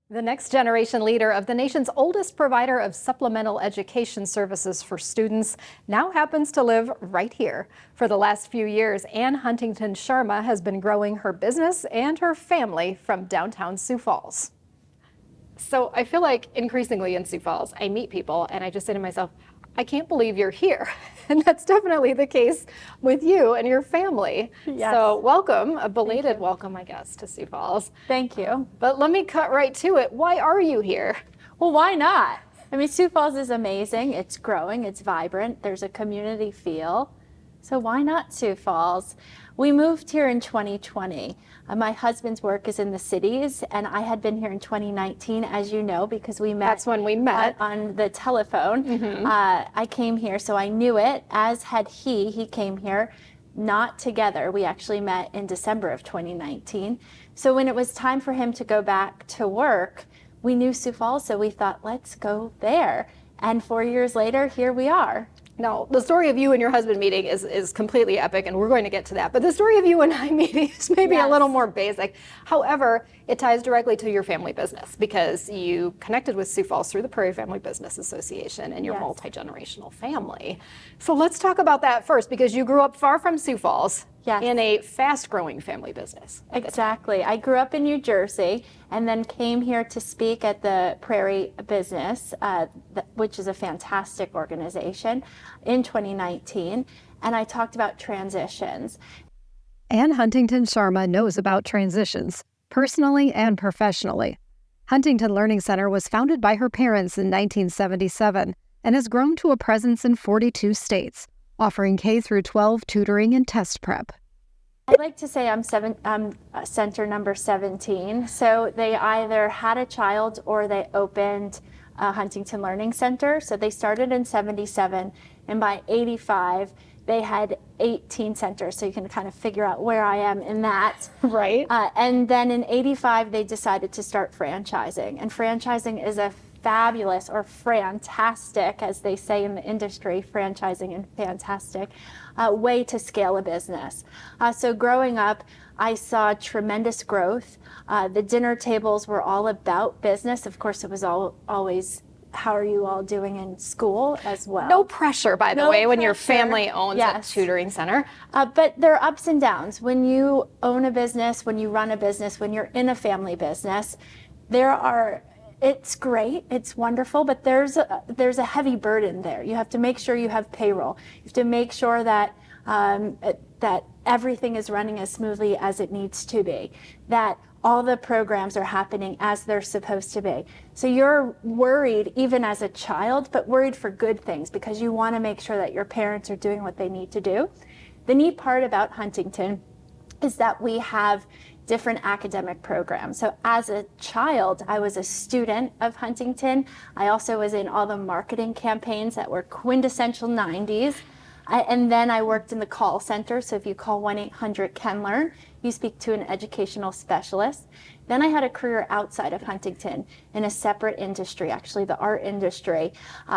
The next generation leader of the nation's oldest provider of supplemental education services for students now happens to live right here. For the last few years, Anne Huntington Sharma has been growing her business and her family from downtown Sioux Falls. So I feel like increasingly in Sioux Falls, I meet people and I just say to myself, I can't believe you're here. And that's definitely the case with you and your family. Yes. So welcome, a belated welcome, I guess, to Sioux Falls. Thank you. But let me cut right to it. Why are you here? Well, why not? I mean, Sioux Falls is amazing. It's growing, it's vibrant, there's a community feel. So why not Sioux Falls? We moved here in 2020. My husband's work is in the cities, and I had been here in 2019, as you know, because we met. That's when we met. On the telephone. I came here, so I knew it, as had he. He came here, not together. We actually met in December of 2019. So when it was time for him to go back to work, we knew Sioux Falls, so we thought, let's go there. And 4 years later, here we are. Now, the story of you and your husband meeting is completely epic, and we're going to get to that. But the story of you and I meeting is maybe a little more basic. However, it ties directly to your family business because you connected with Sioux Falls through the Prairie Family Business Association and your multi-generational family. So let's talk about that first, because you grew up far from Sioux Falls in a fast-growing family business. Exactly. I grew up in New Jersey and then came here to speak at the Prairie Business, which is a fantastic organization, in 2019. And I talked about transitions. Anne Huntington Sharma knows about transitions, personally and professionally. Huntington Learning Center was founded by her parents in 1977 and has grown to a presence in 42 states, offering K-12 tutoring and test prep. I like to say I'm center number 17. So they either had a child or they opened a Huntington Learning Center. So they started in 77, and by 85, they had 18 centers. So you can kind of figure out where I am in that. Right. And then in 85, they decided to start franchising. And franchising is a fabulous, or fantastic, as they say in the industry, franchising and fantastic, way to scale a business. So growing up, I saw tremendous growth. The dinner tables were all about business. Of course, it was always, how are you all doing in school as well? No pressure, by the way, when your family owns a tutoring center. But there are ups and downs. When you own a business, when you run a business, when you're in a family business, it's great, it's wonderful, but there's a heavy burden there. You have to make sure you have payroll. You have to make sure that that everything is running as smoothly as it needs to be, that all the programs are happening as they're supposed to be. So you're worried even as a child, but worried for good things because you want to make sure that your parents are doing what they need to do. The neat part about Huntington is that we have different academic programs. So as a child, I was a student of Huntington. I also was in all the marketing campaigns that were quintessential 90s. And then I worked in the call center. So if you call 1-800-CAN-LEARN, you speak to an educational specialist. Then I had a career outside of Huntington in a separate industry, actually the art industry,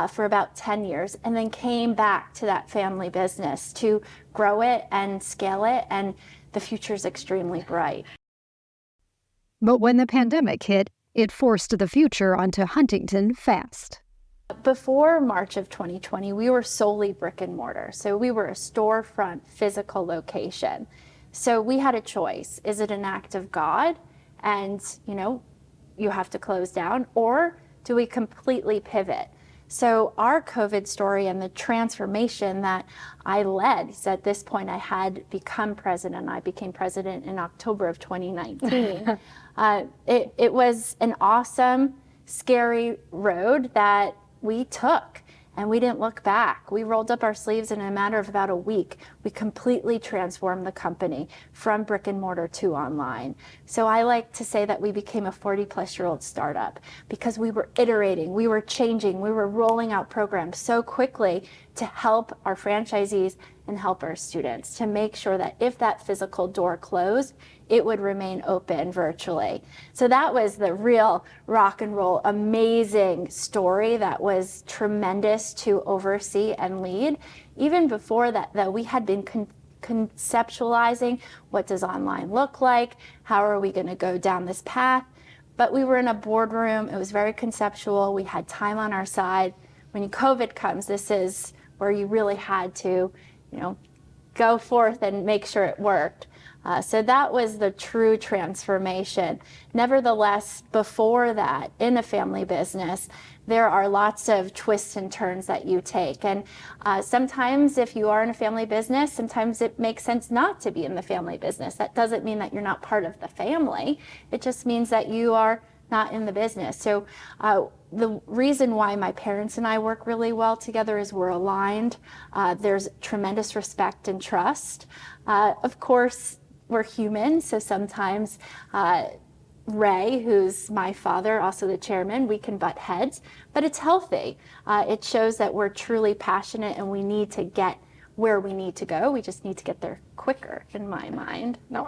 for about 10 years, and then came back to that family business to grow it and scale it, and the future is extremely bright. But when the pandemic hit, it forced the future onto Huntington fast. Before March of 2020, we were solely brick and mortar. So we were a storefront physical location. So we had a choice. Is it an act of God and, you have to close down, or do we completely pivot? So our COVID story and the transformation that I led, so at this point I had become president. I became president in October of 2019. It was an awesome, scary road that we took, and we didn't look back. We rolled up our sleeves, and in a matter of about a week, we completely transformed the company from brick and mortar to online. So I like to say that we became a 40-plus-year-old startup because we were iterating, we were changing, we were rolling out programs so quickly to help our franchisees and help our students, to make sure that if that physical door closed, it would remain open virtually. So that was the real rock and roll, amazing story that was tremendous to oversee and lead. Even before that, though, we had been conceptualizing what does online look like, how are we going to go down this path. but we were in a boardroom. It was very conceptual. We had time on our side. When COVID comes, this is where you really had to, go forth and make sure it worked. So that was the true transformation. Nevertheless, before that, in a family business, there are lots of twists and turns that you take. And sometimes if you are in a family business, sometimes it makes sense not to be in the family business. That doesn't mean that you're not part of the family. It just means that you are not in the business. So the reason why my parents and I work really well together is we're aligned. There's tremendous respect and trust. Of course, we're human, so sometimes Ray, who's my father, also the chairman, we can butt heads, but it's healthy. It shows that we're truly passionate and we need to get where we need to go. We just need to get there quicker, in my mind. No.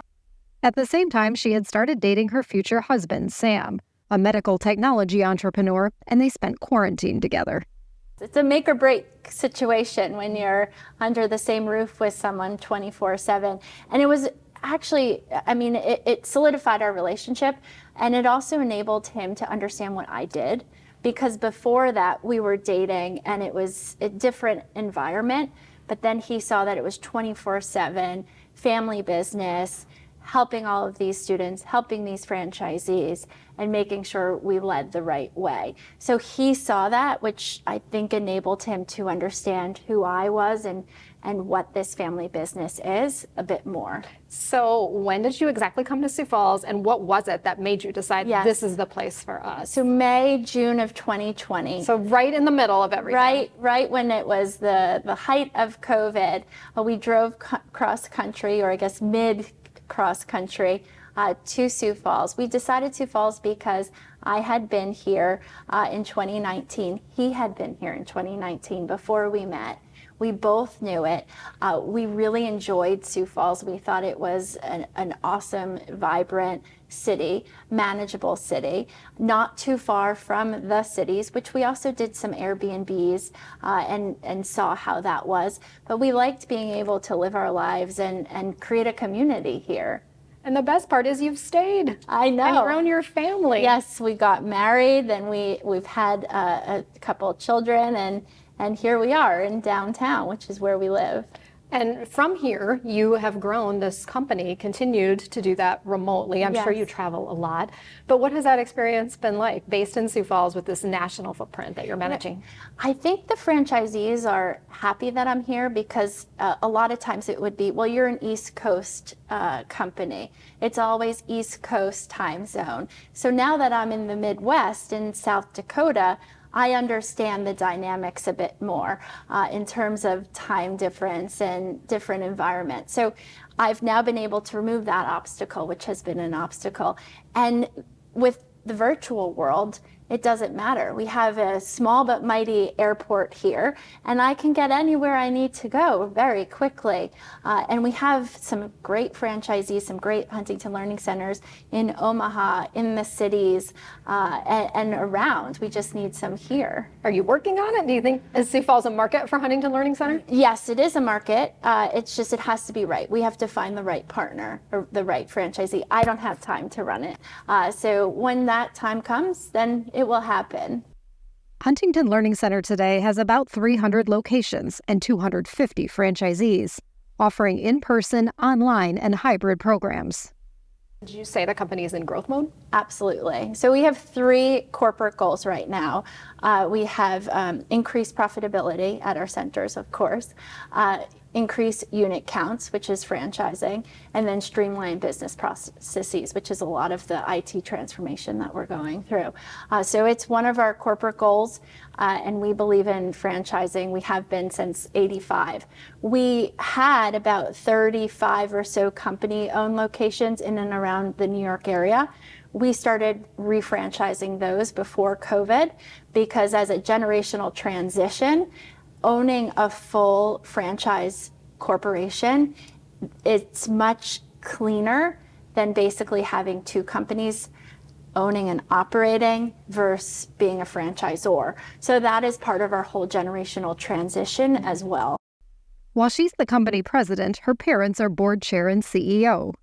At the same time, she had started dating her future husband, Sam, a medical technology entrepreneur, and they spent quarantine together. It's a make or break situation when you're under the same roof with someone 24/7. And it was actually, it solidified our relationship, and it also enabled him to understand what I did, because before that we were dating and it was a different environment, but then he saw that it was 24/7 family business, helping all of these students, helping these franchisees, and making sure we led the right way. So he saw that, which I think enabled him to understand who I was and what this family business is a bit more. So when did you exactly come to Sioux Falls, and what was it that made you decide this is the place for us? So June of 2020. So right in the middle of everything. Right when it was the height of COVID, we drove cross country, or I guess mid cross country, to Sioux Falls. We decided Sioux Falls because I had been here in 2019. He had been here in 2019 before we met. We both knew it. We really enjoyed Sioux Falls. We thought it was an awesome, vibrant city, manageable city, not too far from the cities, which we also did some Airbnbs and saw how that was. But we liked being able to live our lives and create a community here. And the best part is you've stayed. I know. And grown your family. Yes, we got married, and we've had a couple of children, and here we are in downtown, which is where we live. And from here, you have grown this company, continued to do that remotely. I'm sure you travel a lot. But what has that experience been like, based in Sioux Falls with this national footprint that you're managing? I think the franchisees are happy that I'm here, because a lot of times it would be, well, you're an East Coast company. It's always East Coast time zone. So now that I'm in the Midwest, in South Dakota, I understand the dynamics a bit more in terms of time difference and different environments. So I've now been able to remove that obstacle, which has been an obstacle. And with the virtual world, it doesn't matter. We have a small but mighty airport here, and I can get anywhere I need to go very quickly. And we have some great franchisees, some great Huntington Learning Centers in Omaha, in the cities, and around. We just need some here. Are you working on it? Do you think is Sioux Falls a market for Huntington Learning Center? Yes, it is a market. It's just, it has to be right. We have to find the right partner, or the right franchisee. I don't have time to run it. So when that time comes, then it will happen. Huntington Learning Center today has about 300 locations and 250 franchisees, offering in-person, online, and hybrid programs. Did you say the company is in growth mode? Absolutely. So we have 3 corporate goals right now. We have increased profitability at our centers, of course, increase unit counts, which is franchising, and then streamline business processes, which is a lot of the IT transformation that we're going through. So it's one of our corporate goals, and we believe in franchising. We have been since '85. We had about 35 or so company-owned locations in and around the New York area. We started refranchising those before COVID, because as a generational transition, owning a full franchise corporation, it's much cleaner than basically having 2 companies owning and operating versus being a franchisor. So that is part of our whole generational transition as well. While she's the company president, her parents are board chair and CEO.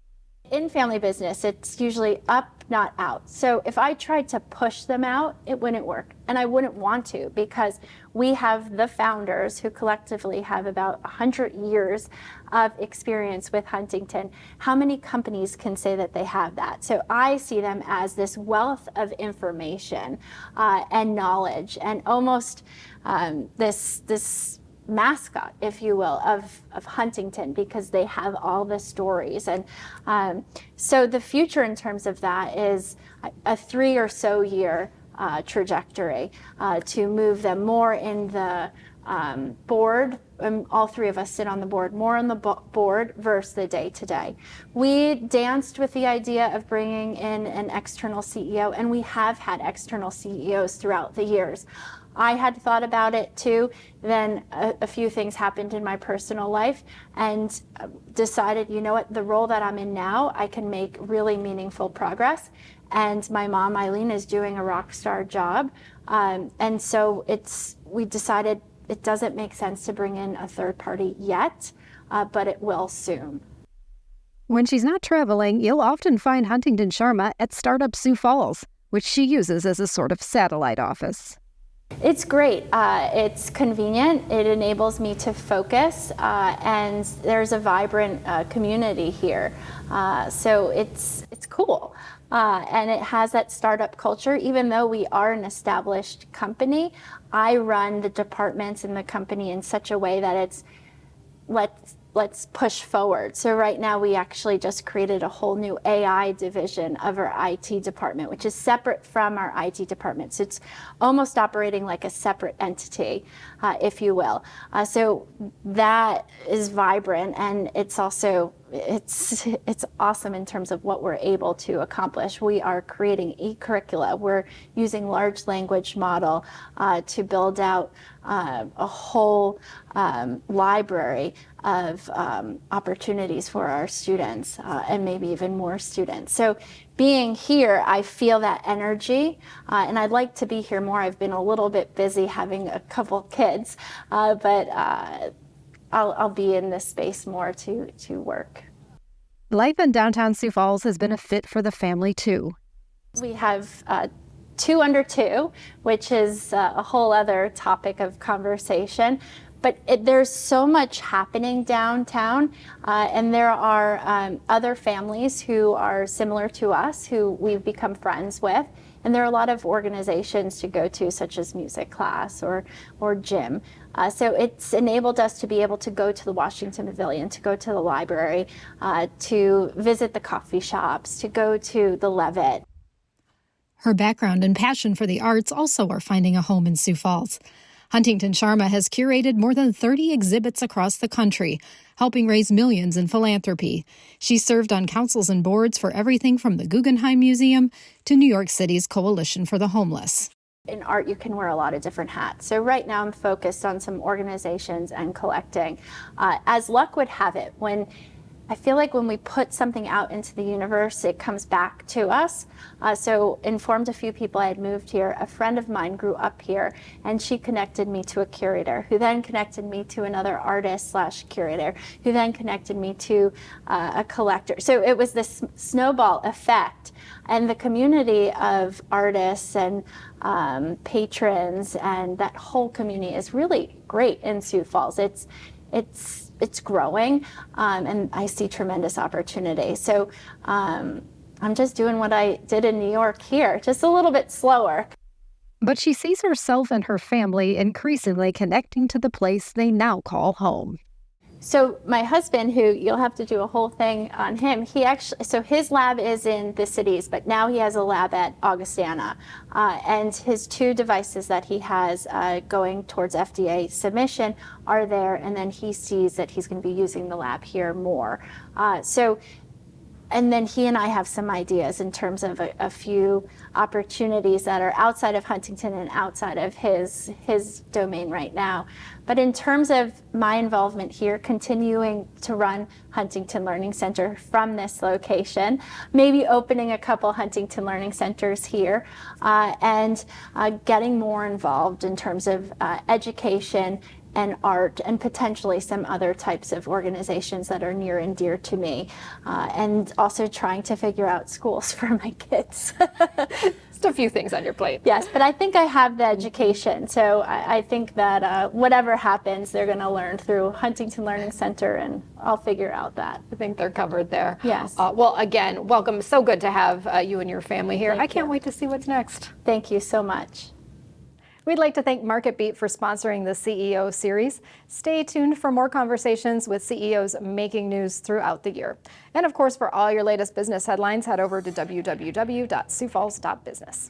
In family business, it's usually up, not out. So if I tried to push them out, it wouldn't work. And I wouldn't want to, because we have the founders who collectively have about 100 years of experience with Huntington. How many companies can say that they have that? So I see them as this wealth of information and knowledge, and almost this mascot, if you will, of Huntington, because they have all the stories. And so the future in terms of that is a 3 or so year trajectory to move them more in the board. All three of us sit on the board, more on the board versus the day-to-day. We danced with the idea of bringing in an external CEO, and we have had external CEOs throughout the years. I had thought about it too, then a few things happened in my personal life, and decided, you know what, the role that I'm in now, I can make really meaningful progress. And my mom, Eileen, is doing a rock star job. And so we decided it doesn't make sense to bring in a third party yet, but it will soon. When she's not traveling, you'll often find Huntington Sharma at Startup Sioux Falls, which she uses as a sort of satellite office. It's great. It's convenient. It enables me to focus, and there's a vibrant community here. So it's cool. And it has that startup culture. Even though we are an established company, I run the departments in the company in such a way that it's let's push forward. So right now we actually just created a whole new AI division of our IT department, which is separate from our IT department. So it's almost operating like a separate entity, if you will. So that is vibrant, and it's also it's awesome in terms of what we're able to accomplish. We are creating e-curricula. We're using large language model to build out a whole library of opportunities for our students, and maybe even more students. So being here, I feel that energy, and I'd like to be here more. I've been a little bit busy having a couple kids, but I'll be in this space more to work. Life in downtown Sioux Falls has been a fit for the family, too. We have 2 under 2, which is a whole other topic of conversation. But there's so much happening downtown, and there are other families who are similar to us, who we've become friends with. And there are a lot of organizations to go to, such as music class or gym. So it's enabled us to be able to go to the Washington Pavilion, to go to the library, to visit the coffee shops, to go to the Levitt. Her background and passion for the arts also are finding a home in Sioux Falls. Huntington Sharma has curated more than 30 exhibits across the country, helping raise millions in philanthropy. She served on councils and boards for everything from the Guggenheim Museum to New York City's Coalition for the Homeless. In art, you can wear a lot of different hats. So right now I'm focused on some organizations and collecting. As luck would have it, I feel like when we put something out into the universe, it comes back to us. So informed a few people I had moved here. A friend of mine grew up here, and she connected me to a curator, who then connected me to another artist/curator, who then connected me to a collector. So it was this snowball effect. And the community of artists and patrons and that whole community is really great in Sioux Falls. It's growing, and I see tremendous opportunity. So I'm just doing what I did in New York here, just a little bit slower. But she sees herself and her family increasingly connecting to the place they now call home. So my husband, who you'll have to do a whole thing on him, so his lab is in the cities, but now he has a lab at Augustana. And his 2 devices that he has going towards FDA submission are there, and then he sees that he's going to be using the lab here more. And then he and I have some ideas in terms of a few opportunities that are outside of Huntington and outside of his domain right now. But in terms of my involvement here, continuing to run Huntington Learning Center from this location, maybe opening a couple Huntington Learning Centers here, and getting more involved in terms of education and art and potentially some other types of organizations that are near and dear to me, and also trying to figure out schools for my kids. Just a few things on your plate. Yes, but I think I have the education, so I think that whatever happens, they're going to learn through Huntington Learning Center, and I'll figure out that. I think they're covered there. Yes. Well, again, welcome. So good to have you and your family here. Thank I can't you. wait to see what's next. Thank you so much. We'd like to thank MarketBeat for sponsoring the CEO series. Stay tuned for more conversations with CEOs making news throughout the year. And of course, for all your latest business headlines, head over to www.SiouxFalls.Business.